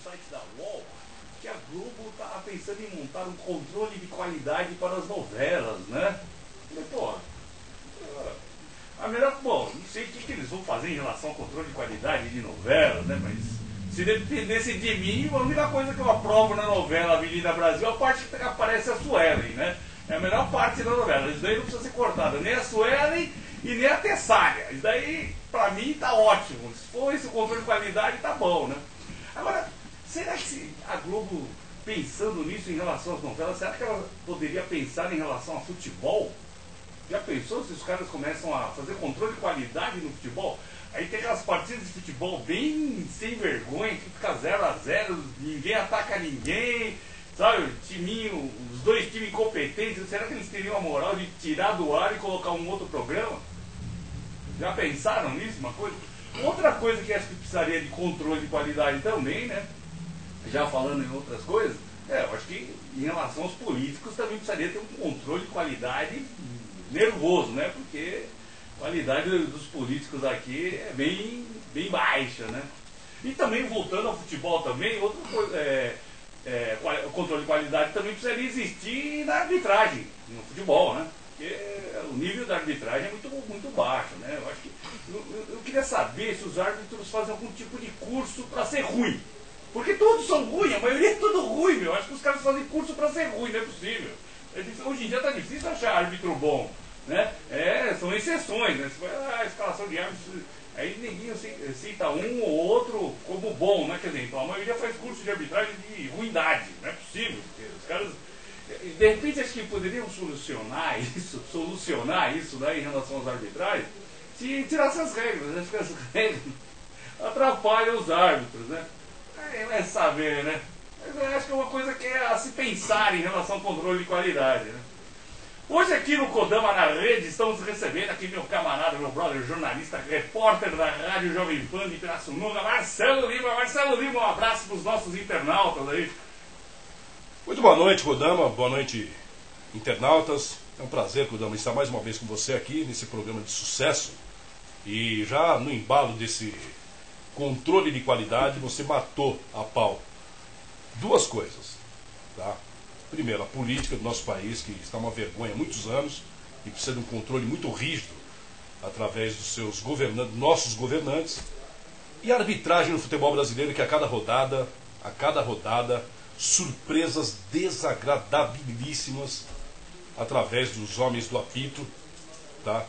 site da UOL que a Globo estava pensando em montar um controle de qualidade para as novelas, né? Eu falei, pô, a melhor, bom, não sei o que eles vão fazer em relação ao controle de qualidade de novelas, né? Mas se dependesse de mim, a única coisa que eu aprovo na novela Avenida Brasil é a parte que aparece a Suelen, né? É a melhor parte da novela. Isso daí não precisa ser cortado, nem a Suelen e nem a Tessália. Isso daí, pra mim, tá ótimo. Se for esse controle de qualidade, tá bom, né? Agora, será que a Globo, pensando nisso em relação às novelas, será que ela poderia pensar em relação a futebol? Já pensou se os caras começam a fazer controle de qualidade no futebol? Aí tem aquelas partidas de futebol bem sem vergonha, que fica 0-0, ninguém ataca ninguém, sabe? Timinho, os dois times incompetentes, será que eles teriam a moral de tirar do ar e colocar um outro programa? Já pensaram nisso, uma coisa? Outra coisa que acho que precisaria de controle de qualidade também, né? Já falando em outras coisas, eu acho que em relação aos políticos também precisaria ter um controle de qualidade nervoso, né? Porque a qualidade dos políticos aqui é bem baixa, né? E também, voltando ao futebol também, outra coisa, o controle de qualidade também precisaria existir na arbitragem, no futebol, né? Porque o nível da arbitragem é muito baixo, né? Eu acho que eu queria saber se os árbitros fazem algum tipo de curso para ser ruim. Porque todos são ruins, a maioria é tudo ruim, meu. Acho que os caras fazem curso para ser ruim, não é possível. Hoje em dia está difícil achar árbitro bom, né? São exceções, né? Você vai a escalação de árbitros, aí ninguém cita um ou outro como bom, né? Quer dizer, então a maioria faz curso de arbitragem de ruindade, não é possível. Porque os caras, de repente, acho que poderiam solucionar isso daí em relação às arbitragens, se tirassem as regras, né? Porque as regras atrapalham os árbitros, né? Aí vai saber, né? Mas eu acho que é uma coisa que é a se pensar em relação ao controle de qualidade, né? Hoje aqui no Kodama na Rede estamos recebendo aqui meu camarada, meu brother, jornalista, repórter da Rádio Jovem Pan de Pirassununga, Marcelo Lima. Marcelo Lima, um abraço para os nossos internautas aí. Muito boa noite, Kodama, boa noite, internautas. É um prazer, Kodama, estar mais uma vez com você aqui nesse programa de sucesso. E já no embalo desse controle de qualidade, você matou a pau duas coisas, tá? Primeiro, a política do nosso país, que está uma vergonha há muitos anos e precisa de um controle muito rígido através dos seus nossos governantes. E a arbitragem no futebol brasileiro, que a cada rodada, surpresas desagradabilíssimas através dos homens do apito, tá?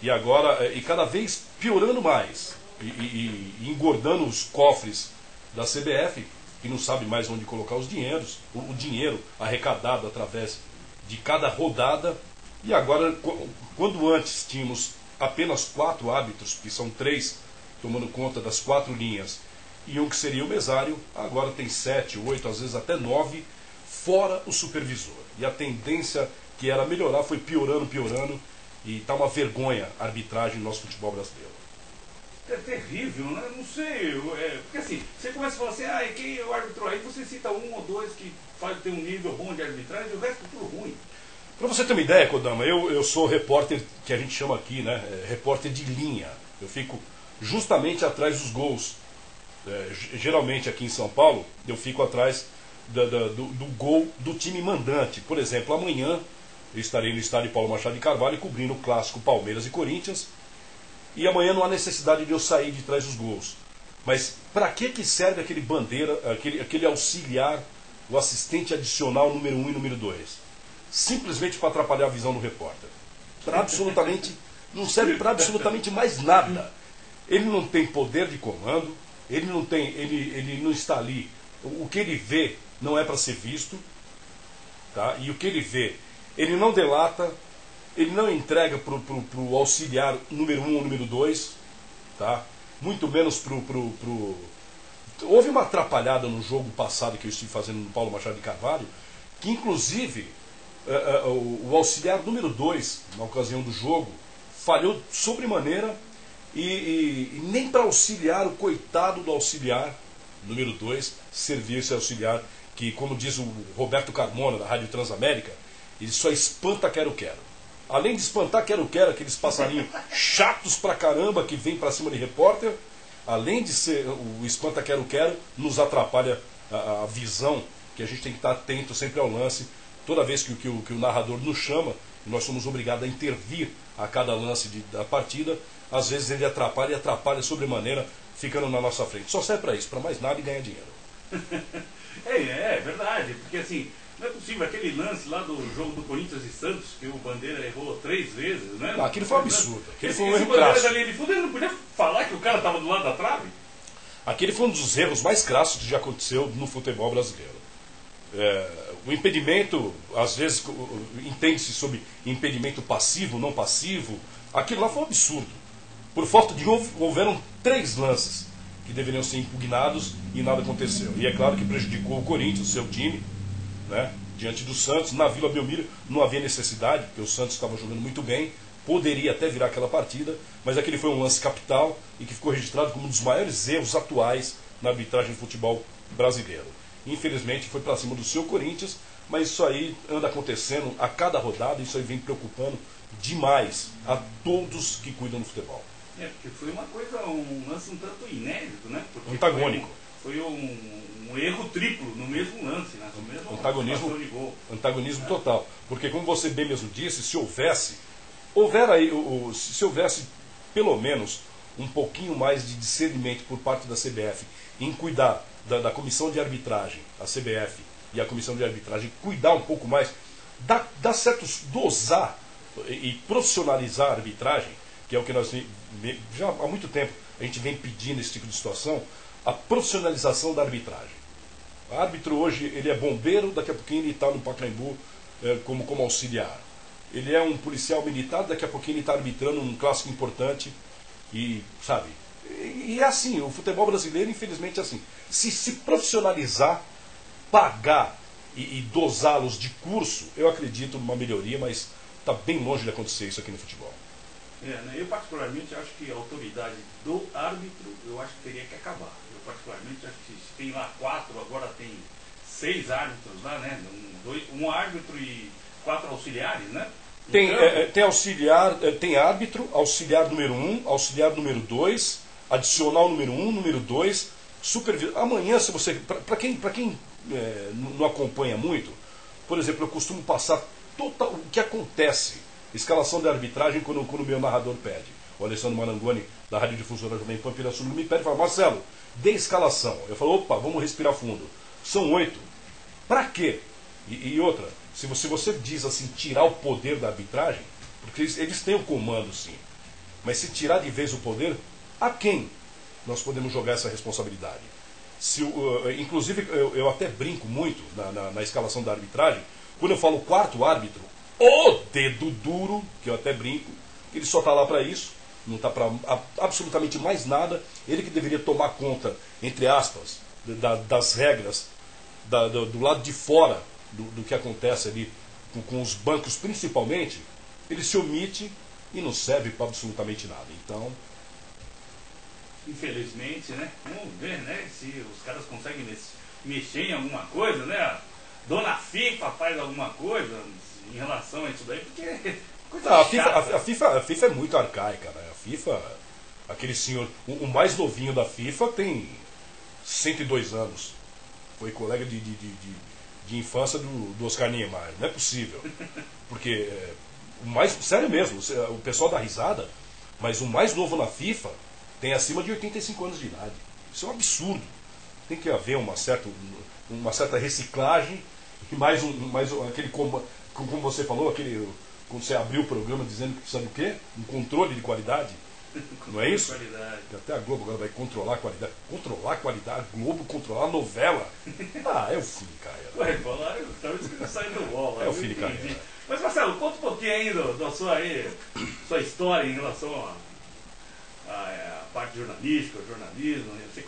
E agora, e cada vez piorando mais, e engordando os cofres da CBF, que não sabe mais onde colocar o dinheiro arrecadado através de cada rodada. E agora, quando antes tínhamos apenas 4 árbitros, que são 3 tomando conta das 4 linhas, e um que seria o mesário, agora tem 7, 8, às vezes até 9, fora o supervisor. E a tendência que era melhorar foi piorando, e está uma vergonha a arbitragem no nosso futebol brasileiro. É terrível, né? Não sei, porque assim, você começa a falar assim, quem é o árbitro aí, você cita um ou dois que tem um nível bom de arbitragem, o resto é tudo ruim. Para você ter uma ideia, Kodama, eu sou repórter, que a gente chama aqui, né, repórter de linha. Eu fico justamente atrás dos gols. Geralmente aqui em São Paulo, eu fico atrás do gol do time mandante. Por exemplo, amanhã eu estarei no estádio Paulo Machado de Carvalho cobrindo o clássico Palmeiras e Corinthians. E amanhã não há necessidade de eu sair de trás dos gols. Mas para que serve aquele bandeira, aquele auxiliar, o assistente adicional número 1 e número 2? Simplesmente para atrapalhar a visão do repórter. Não serve para absolutamente mais nada. Ele não tem poder de comando, ele não está ali. O que ele vê não é para ser visto, tá? E o que ele vê, ele não delata. Ele não entrega para o auxiliar número 1 ou número 2, tá? Muito menos Houve uma atrapalhada no jogo passado que eu estive fazendo no Paulo Machado de Carvalho, que inclusive o auxiliar número 2, na ocasião do jogo, falhou sobremaneira e nem para auxiliar o coitado do auxiliar número 2 servia esse auxiliar que, como diz o Roberto Carmona, da Rádio Transamérica, ele só espanta quero-quero. Além de espantar quero-quero, aqueles passarinhos chatos pra caramba que vem pra cima de repórter, além de ser o espanta quero-quero, nos atrapalha a visão que a gente tem que estar atento sempre ao lance. Toda vez que o narrador nos chama, nós somos obrigados a intervir a cada lance da partida. Às vezes ele atrapalha e atrapalha sobremaneira, ficando na nossa frente. Só serve para isso, para mais nada e ganhar dinheiro. É verdade, porque assim, não é possível aquele lance lá do jogo do Corinthians e Santos, que o Bandeira errou 3 vezes, né? Ah, aquilo foi um absurdo. Aquele foi um erro Bandeira crasso. da linha de fundo, ele não podia falar que o cara estava do lado da trave? Aquele foi um dos erros mais crassos que já aconteceu no futebol brasileiro. O impedimento, às vezes, entende-se sobre impedimento passivo, não passivo. Aquilo lá foi um absurdo. Por falta de houveram 3 lances que deveriam ser impugnados e nada aconteceu. E é claro que prejudicou o Corinthians, seu time, né, diante do Santos. Na Vila Belmiro não havia necessidade, porque o Santos estava jogando muito bem, poderia até virar aquela partida, mas aquele foi um lance capital e que ficou registrado como um dos maiores erros atuais na arbitragem de futebol brasileiro. Infelizmente foi para cima do seu Corinthians, mas isso aí anda acontecendo a cada rodada, isso aí vem preocupando demais a todos que cuidam do futebol. Porque foi uma coisa, um lance um tanto inédito, né? Porque Antagônico. Foi um erro triplo no mesmo lance, né? No mesmo Antagonismo, de gol. antagonismo total. Porque como você bem mesmo disse, se houvesse pelo menos um pouquinho mais de discernimento por parte da CBF em cuidar da comissão de arbitragem, a CBF e a comissão de arbitragem, cuidar um pouco mais, dar certos, dosar e profissionalizar a arbitragem, que é o que nós já há muito tempo a gente vem pedindo esse tipo de situação, a profissionalização da arbitragem. O árbitro hoje ele é bombeiro, daqui a pouquinho ele está no Pacaembu como auxiliar. Ele é um policial militar, daqui a pouquinho ele está arbitrando um clássico importante. E, sabe, e é assim, o futebol brasileiro, infelizmente, é assim. Se profissionalizar, pagar e dosá-los de curso, eu acredito numa melhoria, mas está bem longe de acontecer isso aqui no futebol. Eu particularmente acho que a autoridade do árbitro, eu acho que teria que acabar. Eu particularmente acho que se tem lá 4, agora tem 6 árbitros lá, né? Um árbitro e 4 auxiliares, né? Tem auxiliar, tem árbitro, auxiliar número 1, auxiliar número 2, adicional número 1, número 2, supervisor. Amanhã, se você. Para quem não acompanha muito, por exemplo, eu costumo passar o que acontece. Escalação de arbitragem quando o meu narrador pede. O Alessandro Marangoni, da Rádio Difusora Jovem Pan Pirassununga, me pede e fala: Marcelo, dê escalação. Eu falo: opa, vamos respirar fundo. São 8. Para quê? E outra, se você diz assim, tirar o poder da arbitragem, porque eles têm o comando sim, mas se tirar de vez o poder, a quem nós podemos jogar essa responsabilidade? Inclusive, eu até brinco muito na escalação da arbitragem, quando eu falo 4º árbitro, o dedo duro, que eu até brinco, ele só está lá para isso, não está para absolutamente mais nada. Ele que deveria tomar conta, entre aspas, das regras, do lado de fora do que acontece ali com os bancos principalmente, ele se omite e não serve para absolutamente nada. Então, infelizmente, né? Vamos ver, né? Se os caras conseguem mexer em alguma coisa, né? A dona FIFA faz alguma coisa em relação a isso daí, porque a FIFA é muito arcaica, né? A FIFA, aquele senhor, o mais novinho da FIFA tem 102 anos. Foi colega de infância do Oscar Niemeyer. Não é possível. Porque, sério mesmo, o pessoal dá risada, mas o mais novo na FIFA tem acima de 85 anos de idade. Isso é um absurdo. Tem que haver uma certa reciclagem e mais aquele, como você falou, quando você abriu o programa dizendo que precisa do quê? Um controle de qualidade. Não é isso? Até a Globo agora vai controlar a qualidade. Controlar a qualidade, a Globo controlar a novela. Ah, é o fim de carreira. Ué, falaram, estava escrito saindo do bola. É o fim de carreira. Mas Marcelo, conta um pouquinho aí da sua história em relação a parte jornalística, jornalismo. Você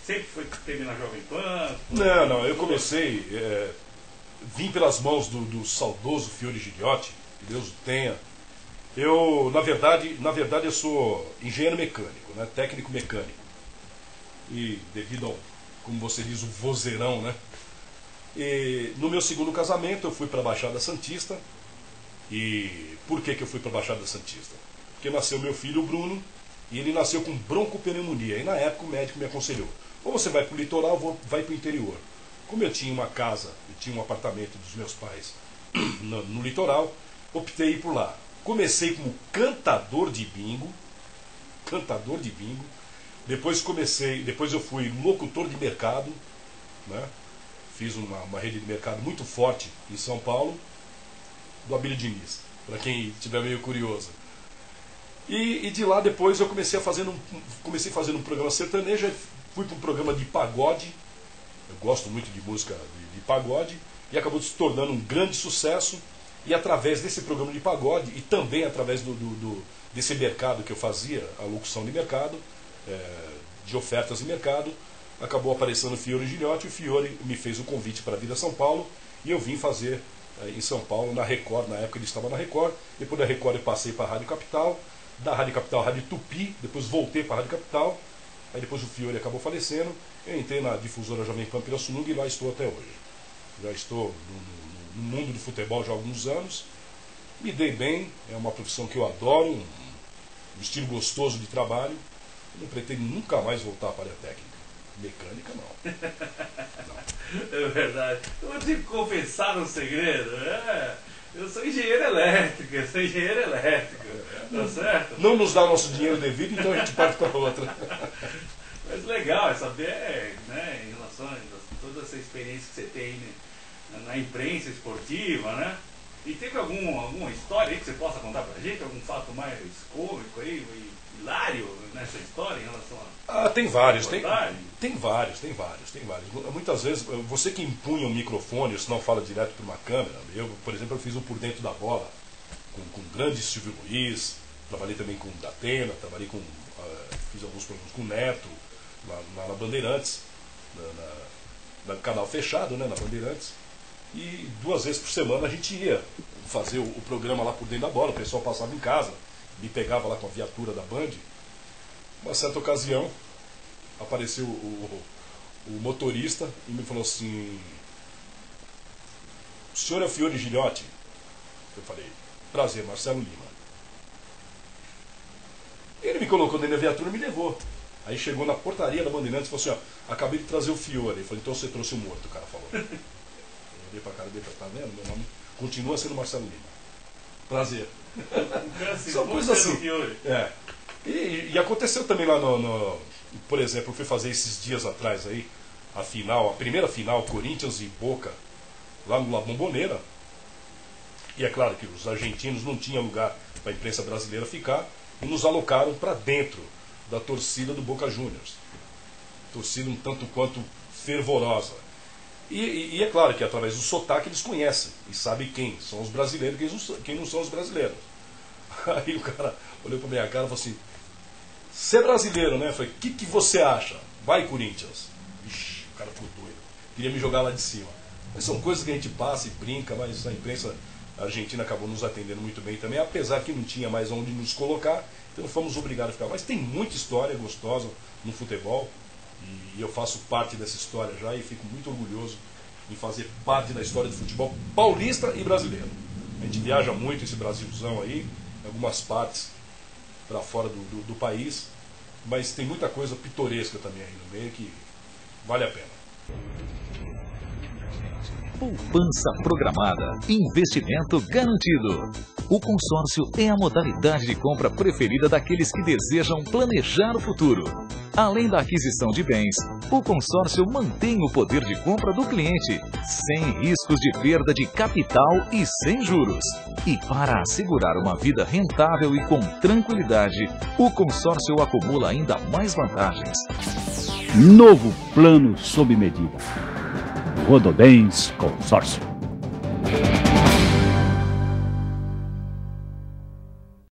sempre teve na Jovem Pan? Não, eu comecei, vim pelas mãos do saudoso Fiore Giliotti, que Deus o tenha. Eu, na verdade, eu sou engenheiro mecânico, né, técnico mecânico. E devido ao, como você diz, o vozeirão, né? E no meu segundo casamento eu fui para a Baixada Santista. E por que eu fui para a Baixada Santista? Porque nasceu meu filho, o Bruno, e ele nasceu com broncopneumonia. E na época o médico me aconselhou: ou você vai para o litoral ou vai para o interior. Como eu tinha uma casa, eu tinha um apartamento dos meus pais no litoral, optei por lá. Comecei como cantador de bingo, depois eu fui locutor de mercado, né? Fiz uma rede de mercado muito forte em São Paulo, do Abílio Diniz, para quem estiver meio curioso. E de lá depois eu comecei fazendo um programa sertanejo, fui para um programa de pagode, eu gosto muito de música de pagode, e acabou se tornando um grande sucesso, e através desse programa de pagode, e também através desse mercado que eu fazia, a locução de mercado, de ofertas de mercado, acabou aparecendo o Fiore Gilhote, e o Fiore me fez o convite para vir a São Paulo, e eu vim fazer em São Paulo, na Record, na época ele estava na Record, depois da Record eu passei para a Rádio Capital, da Rádio Capital, Rádio Tupi, depois voltei para a Rádio Capital, aí depois o Fiore acabou falecendo, eu entrei na difusora Jovem Pan Pirassununga e lá estou até hoje. Já estou no mundo do futebol já há alguns anos, me dei bem, é uma profissão que eu adoro, um estilo gostoso de trabalho, eu não pretendo nunca mais voltar para a área técnica. Mecânica não. É verdade. Eu vou te confessar um segredo. Eu sou engenheiro elétrico, tá certo? Não nos dá nosso dinheiro devido, então a gente parte para outra. Mas legal é saber, né, em relação a toda essa experiência que você tem, né, na imprensa esportiva, né? E teve alguma história aí que você possa contar pra gente? Algum fato mais cômico aí, hilário nessa história em relação a... tem vários, tem vários. Muitas vezes, você que impunha um microfone, ou se não fala direto para uma câmera, eu, por exemplo, eu fiz um Por Dentro da Bola, com o grande Silvio Luiz, trabalhei também com o Datena, fiz alguns programas com o Neto, lá na Bandeirantes, no canal fechado, né, na Bandeirantes, e 2 vezes por semana a gente ia fazer o programa lá Por Dentro da Bola, o pessoal passava em casa, me pegava lá com a viatura da Band. Uma certa ocasião apareceu o motorista e me falou assim: o senhor é o Fiore Gilhote? Eu falei: prazer, Marcelo Lima. Ele me colocou dentro da viatura e me levou. Aí chegou na portaria da Bandeirantes e falou assim: ó, acabei de trazer o Fiore. Eu falei: então você trouxe o morto, o cara falou. Eu olhei pra cara dele, tá vendo? Meu nome continua sendo Marcelo Lima. Prazer. São coisas assim. E aconteceu também lá por exemplo, eu fui fazer esses dias atrás aí a primeira final, Corinthians e Boca, lá no La Bombonera. E é claro que os argentinos não tinham lugar para a imprensa brasileira ficar e nos alocaram para dentro da torcida do Boca Juniors. Torcida um tanto quanto fervorosa. E é claro que através do sotaque eles conhecem e sabem quem são os brasileiros e quem não são os brasileiros. Aí o cara olhou para minha cara e falou assim: você é brasileiro, né? Eu falei: o que você acha? Vai, Corinthians. Ixi, o cara ficou doido. Queria me jogar lá de cima. Mas são coisas que a gente passa e brinca, mas a imprensa argentina acabou nos atendendo muito bem também, apesar que não tinha mais onde nos colocar, então fomos obrigados a ficar. Mas tem muita história gostosa no futebol, e eu faço parte dessa história já e fico muito orgulhoso em fazer parte da história do futebol paulista e brasileiro. A gente viaja muito esse Brasilzão aí, em algumas partes para fora do país, mas tem muita coisa pitoresca também aí no meio que vale a pena. Poupança programada, investimento garantido. O consórcio é a modalidade de compra preferida daqueles que desejam planejar o futuro. Além da aquisição de bens, o consórcio mantém o poder de compra do cliente, sem riscos de perda de capital e sem juros. E para assegurar uma vida rentável e com tranquilidade, o consórcio acumula ainda mais vantagens. Novo plano sob medida. Rodobens Consórcio.